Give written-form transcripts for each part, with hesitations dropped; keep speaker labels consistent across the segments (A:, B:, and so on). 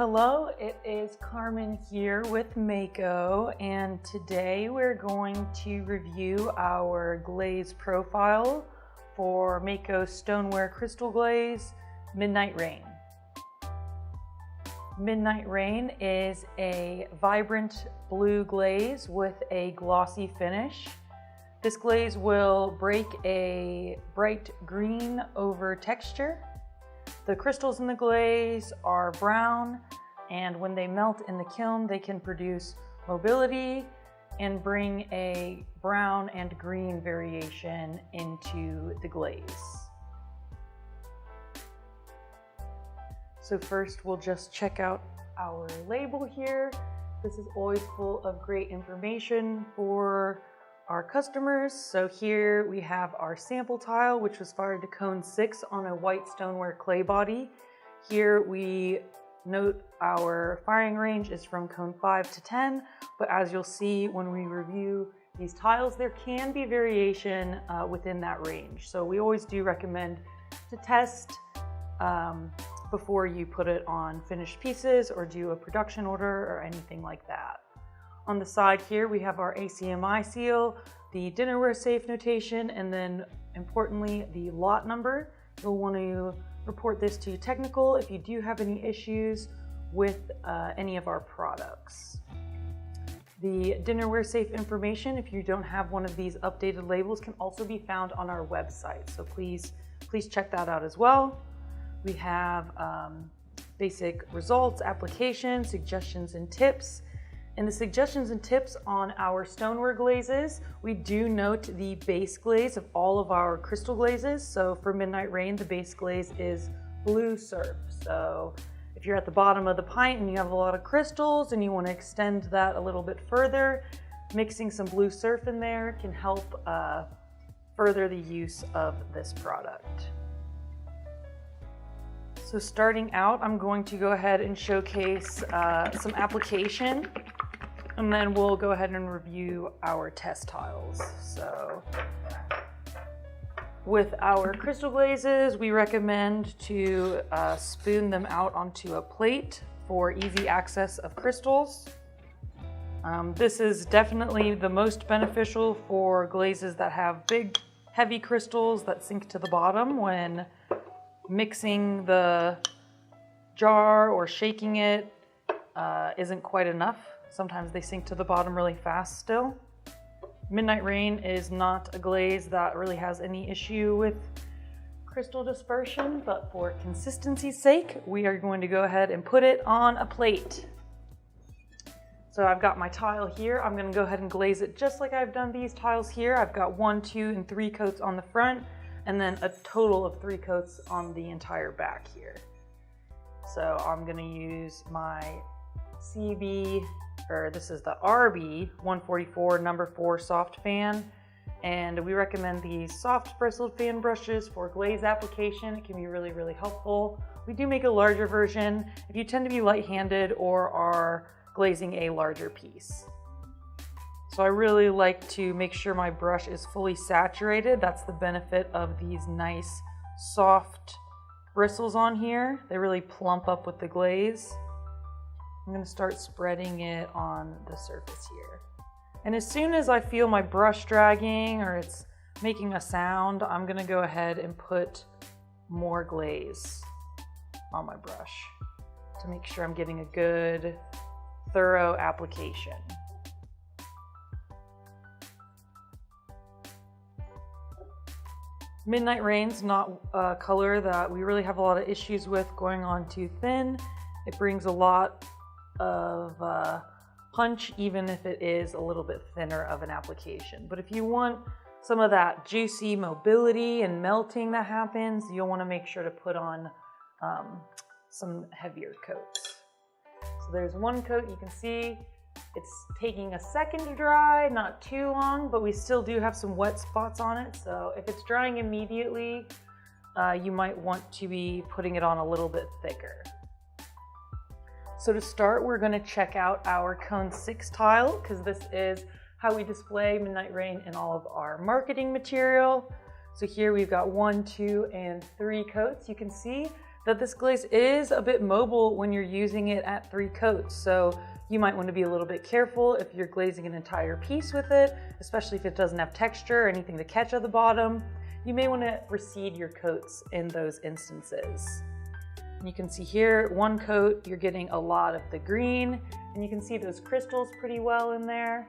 A: Hello, it is Carmen here with Mayco, and today we're going to review our glaze profile for Mayco Stoneware Crystal Glaze Midnight Rain. Midnight Rain is a vibrant blue glaze with a glossy finish. This glaze will break a bright green over texture. The crystals in the glaze are brown, and when they melt in the kiln, they can produce mobility and bring a brown and green variation into the glaze. So first we'll just check out our label here. This is always full of great information for our customers. So here we have our sample tile, which was fired to cone 6 on a white stoneware clay body. Here we note our firing range is from cone 5 to 10, but as you'll see when we review these tiles, there can be variation within that range. So we always do recommend to test before you put it on finished pieces or do a production order or anything like that. On the side here, we have our ACMI seal, the dinnerware safe notation, and then importantly, the lot number. You'll want to report this to technical if you do have any issues with any of our products. The dinnerware safe information, if you don't have one of these updated labels, can also be found on our website. So please check that out as well. We have basic results, applications, suggestions, and tips. In the suggestions and tips on our stoneware glazes, we do note the base glaze of all of our crystal glazes. So for Midnight Rain, the base glaze is blue surf. So if you're at the bottom of the pint and you have a lot of crystals and you want to extend that a little bit further, mixing some blue surf in there can help further the use of this product. So starting out, I'm going to go ahead and showcase some application, and then we'll go ahead and review our test tiles. So with our crystal glazes, we recommend to spoon them out onto a plate for easy access of crystals. This is definitely the most beneficial for glazes that have big, heavy crystals that sink to the bottom when mixing the jar or shaking it isn't quite enough. Sometimes they sink to the bottom really fast still. Midnight Rain is not a glaze that really has any issue with crystal dispersion, but for consistency's sake, we are going to go ahead and put it on a plate. So I've got my tile here. I'm going to go ahead and glaze it just like I've done these tiles here. I've got 1, 2, and 3 coats on the front, and then a total of 3 coats on the entire back here. So I'm going to use my this is the RB 144 number 4 soft fan, and we recommend these soft bristled fan brushes for glaze application. It can be really, really helpful. We do make a larger version if you tend to be light-handed or are glazing a larger piece. So I really like to make sure my brush is fully saturated. That's the benefit of these nice soft bristles on here. They really plump up with the glaze. I'm going to start spreading it on the surface here. And as soon as I feel my brush dragging or it's making a sound, I'm going to go ahead and put more glaze on my brush to make sure I'm getting a good, thorough application. Midnight Rain's not a color that we really have a lot of issues with going on too thin. It brings a lot of punch, even if it is a little bit thinner of an application. But if you want some of that juicy mobility and melting that happens, you'll want to make sure to put on some heavier coats. So there's 1 coat. You can see it's taking a second to dry, not too long, but we still do have some wet spots on it. So if it's drying immediately, you might want to be putting it on a little bit thicker. So to start, we're going to check out our cone 6 tile, because this is how we display Midnight Rain in all of our marketing material. So here we've got 1, 2, and 3 coats. You can see that this glaze is a bit mobile when you're using it at 3 coats. So you might want to be a little bit careful if you're glazing an entire piece with it, especially if it doesn't have texture or anything to catch at the bottom. You may want to recede your coats in those instances. You can see here, 1 coat, you're getting a lot of the green, and you can see those crystals pretty well in there.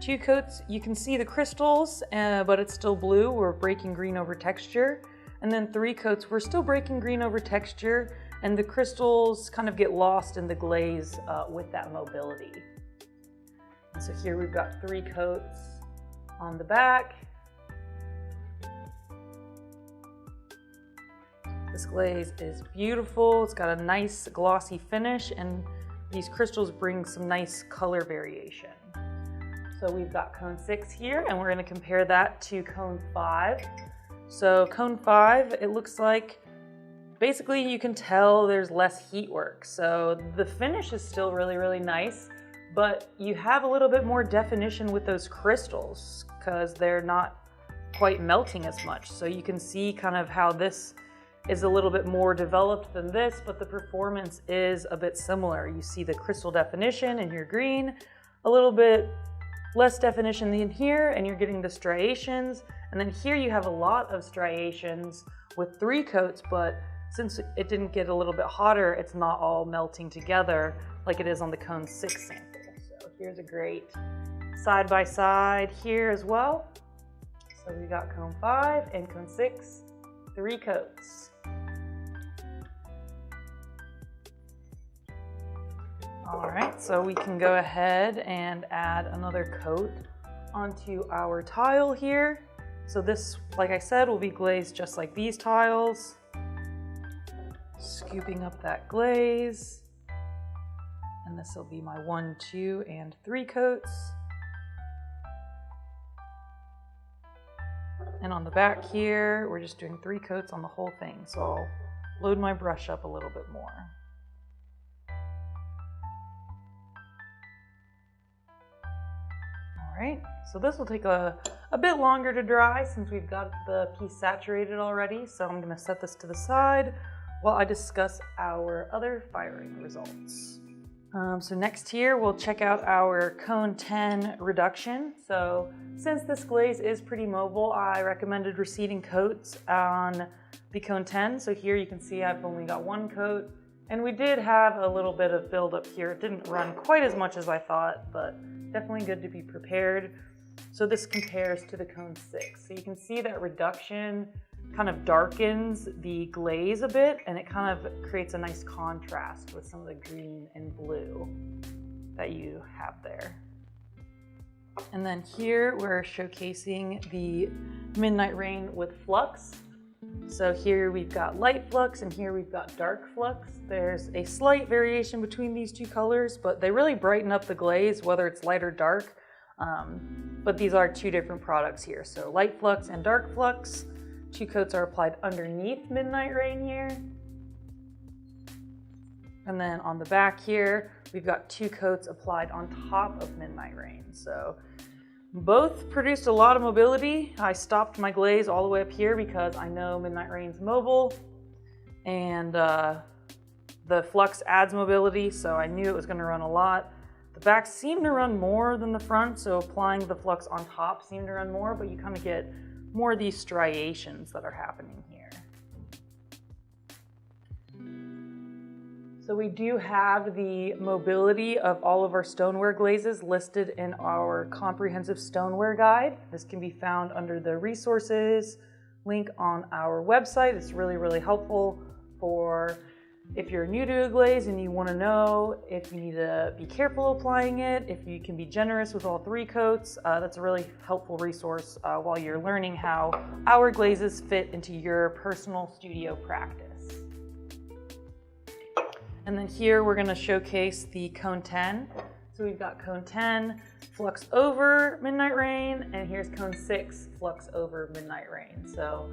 A: 2 coats, you can see the crystals, but it's still blue. We're breaking green over texture. And then 3 coats, we're still breaking green over texture, and the crystals kind of get lost in the glaze with that mobility. And so here we've got 3 coats on the back. This glaze is beautiful. It's got a nice glossy finish, and these crystals bring some nice color variation. So we've got cone 6 here, and we're going to compare that to cone 5. So cone 5, it looks like basically you can tell there's less heat work. So the finish is still really, really nice, but you have a little bit more definition with those crystals because they're not quite melting as much. So you can see kind of how this is a little bit more developed than this, but the performance is a bit similar. You see the crystal definition in your green, a little bit less definition than here, and you're getting the striations. And then here you have a lot of striations with 3 coats, but since it didn't get a little bit hotter, it's not all melting together like it is on the cone 6 sample. So here's a great side by side here as well. So we got cone 5 and cone 6, 3 coats. All right, so we can go ahead and add another coat onto our tile here. So this, like I said, will be glazed just like these tiles. Scooping up that glaze. And this will be my 1, 2, and 3 coats. And on the back here, we're just doing 3 coats on the whole thing. So I'll load my brush up a little bit more. All right, so this will take a bit longer to dry since we've got the piece saturated already. So I'm gonna set this to the side while I discuss our other firing results. So next here, we'll check out our cone 10 reduction. So since this glaze is pretty mobile, I recommended receding coats on the cone 10. So here you can see I've only got 1 coat, and we did have a little bit of buildup here. It didn't run quite as much as I thought, but definitely good to be prepared. So this compares to the cone 6. So you can see that reduction kind of darkens the glaze a bit, and it kind of creates a nice contrast with some of the green and blue that you have there. And then here we're showcasing the Midnight Rain with flux. So here we've got light flux and here we've got dark flux. There's a slight variation between these 2 colors, but they really brighten up the glaze, whether it's light or dark. But these are 2 different products here. So light flux and dark flux. 2 coats are applied underneath Midnight Rain here. And then on the back here, we've got 2 coats applied on top of Midnight Rain. So both produced a lot of mobility. I stopped my glaze all the way up here because I know Midnight Rain's mobile, and the flux adds mobility, so I knew it was going to run a lot. The back seemed to run more than the front, so applying the flux on top seemed to run more, but you kind of get more of these striations that are happening here. So we do have the mobility of all of our stoneware glazes listed in our comprehensive stoneware guide. This can be found under the resources link on our website. It's really, really helpful for if you're new to a glaze and you want to know if you need to be careful applying it, if you can be generous with all 3 coats. That's a really helpful resource while you're learning how our glazes fit into your personal studio practice. And then here we're going to showcase the cone 10. So we've got cone 10 flux over Midnight Rain, and here's cone 6 flux over Midnight Rain. So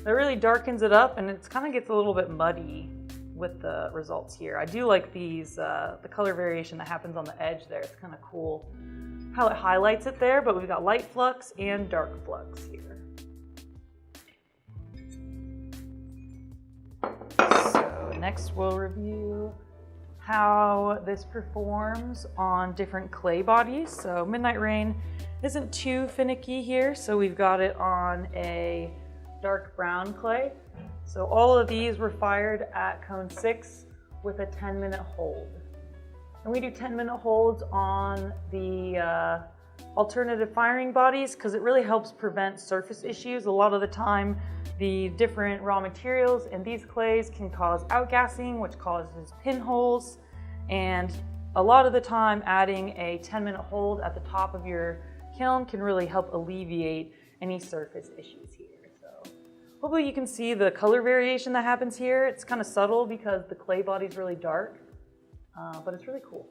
A: that really darkens it up, and it kind of gets a little bit muddy with the results here. I do like these, the color variation that happens on the edge there. It's kind of cool how it highlights it there, but we've got light flux and dark flux here. Next, we'll review how this performs on different clay bodies. So Midnight Rain isn't too finicky here. So we've got it on a dark brown clay. So all of these were fired at cone 6 with a 10-minute hold. And we do 10-minute holds on the alternative firing bodies because it really helps prevent surface issues. A lot of the time, the different raw materials in these clays can cause outgassing, which causes pinholes. And a lot of the time, adding a 10-minute hold at the top of your kiln can really help alleviate any surface issues here. So hopefully you can see the color variation that happens here. It's kind of subtle because the clay body is really dark, but it's really cool.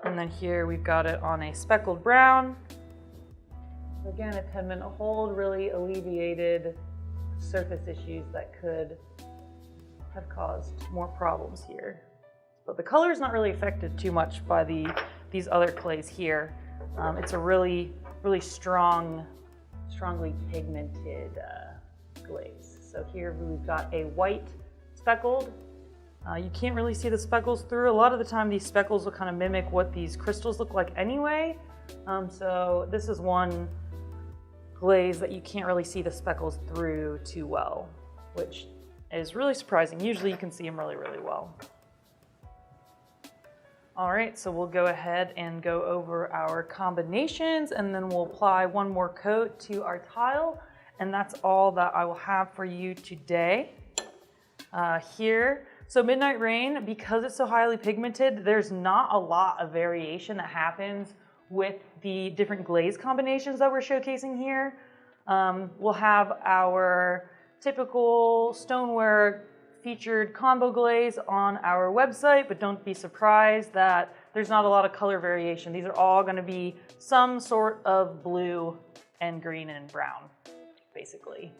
A: And then here we've got it on a speckled brown. Again, a 10-minute hold really alleviated surface issues that could have caused more problems here. But the color is not really affected too much by these other clays here. It's a really strongly pigmented glaze. So here we've got a white speckled. You can't really see the speckles through. A lot of the time these speckles will kind of mimic what these crystals look like anyway. So this is one glaze that you can't really see the speckles through too well, which is really surprising. Usually you can see them really well. All right, so we'll go ahead and go over our combinations and then we'll apply one more coat to our tile. And that's all that I will have for you today. So Midnight Rain, because it's so highly pigmented, there's not a lot of variation that happens with the different glaze combinations that we're showcasing here. We'll have our typical stoneware featured combo glaze on our website, but don't be surprised that there's not a lot of color variation. These are all going to be some sort of blue and green and brown, basically.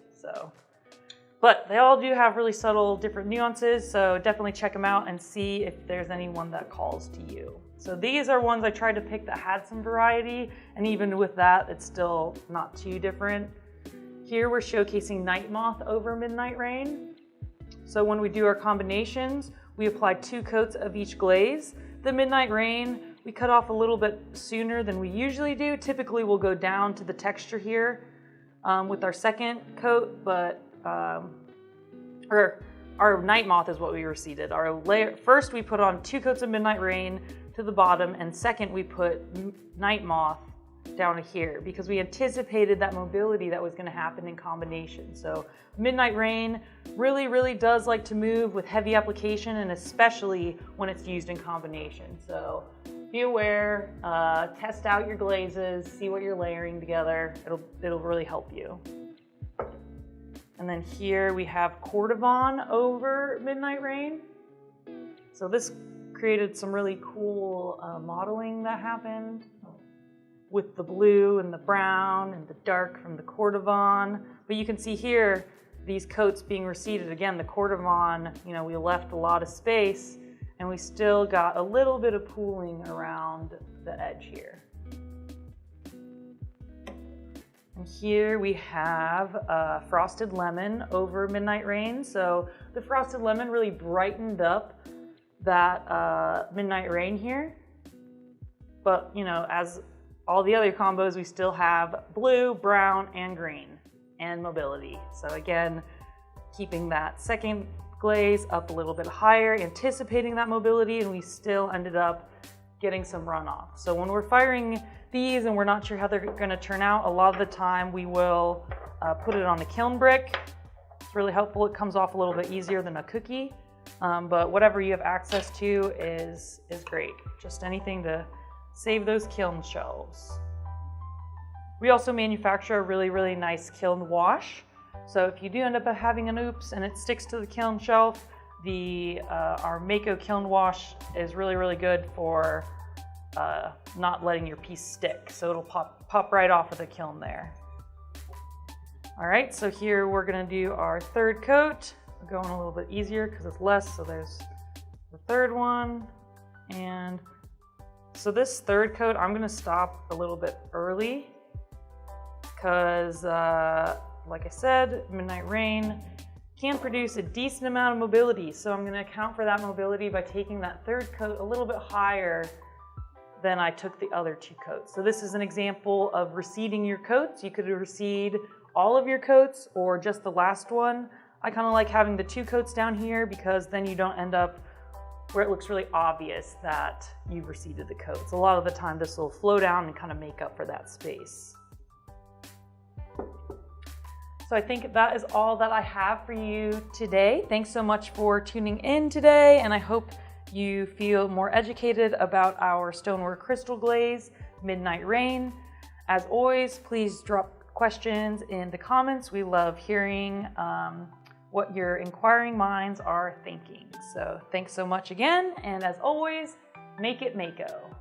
A: But they all do have really subtle different nuances, so definitely check them out and see if there's anyone that calls to you. So these are ones I tried to pick that had some variety, and even with that, it's still not too different. Here we're showcasing Night Moth over Midnight Rain. So when we do our combinations, we apply 2 coats of each glaze. The Midnight Rain, we cut off a little bit sooner than we usually do. Typically we'll go down to the texture here with our second coat, but or our Night Moth is what we reseeded. Our layer, first we put on 2 coats of Midnight Rain to the bottom, and second we put Night Moth down to here because we anticipated that mobility that was going to happen in combination. So Midnight Rain really does like to move with heavy application, and especially when it's used in combination. So be aware, test out your glazes, see what you're layering together. It'll really help you. And then here we have Cordovan over Midnight Rain. So this created some really cool modeling that happened with the blue and the brown and the dark from the Cordovan. But you can see here these coats being reseeded. Again, the Cordovan, we left a lot of space and we still got a little bit of pooling around the edge here. And here we have Frosted Lemon over Midnight Rain. So the Frosted Lemon really brightened up that Midnight Rain here. But, as all the other combos, we still have blue, brown, and green, and mobility. So again, keeping that second glaze up a little bit higher, anticipating that mobility, and we still ended up getting some runoff. So when we're firing these and we're not sure how they're going to turn out, a lot of the time we will put it on a kiln brick. It's really helpful. It comes off a little bit easier than a cookie, but whatever you have access to is great. Just anything to save those kiln shelves. We also manufacture a really nice kiln wash. So if you do end up having an oops and it sticks to the kiln shelf, our Mayco kiln wash is really good for not letting your piece stick. So it'll pop right off of the kiln there. All right, so here we're gonna do our third coat. We're going a little bit easier because it's less, so there's the third one. And so this third coat, I'm gonna stop a little bit early because like I said, Midnight Rain can produce a decent amount of mobility. So I'm gonna account for that mobility by taking that third coat a little bit higher than I took the other 2 coats. So this is an example of reseeding your coats. You could reseed all of your coats or just the last one. I kind of like having the 2 coats down here because then you don't end up where it looks really obvious that you've reseeded the coats. A lot of the time this will flow down and kind of make up for that space. So I think that is all that I have for you today. Thanks so much for tuning in today, and I hope you feel more educated about our stoneware crystal glaze, Midnight Rain. As always, please drop questions in the comments. We love hearing what your inquiring minds are thinking. So thanks so much again, and as always, make it Mayco.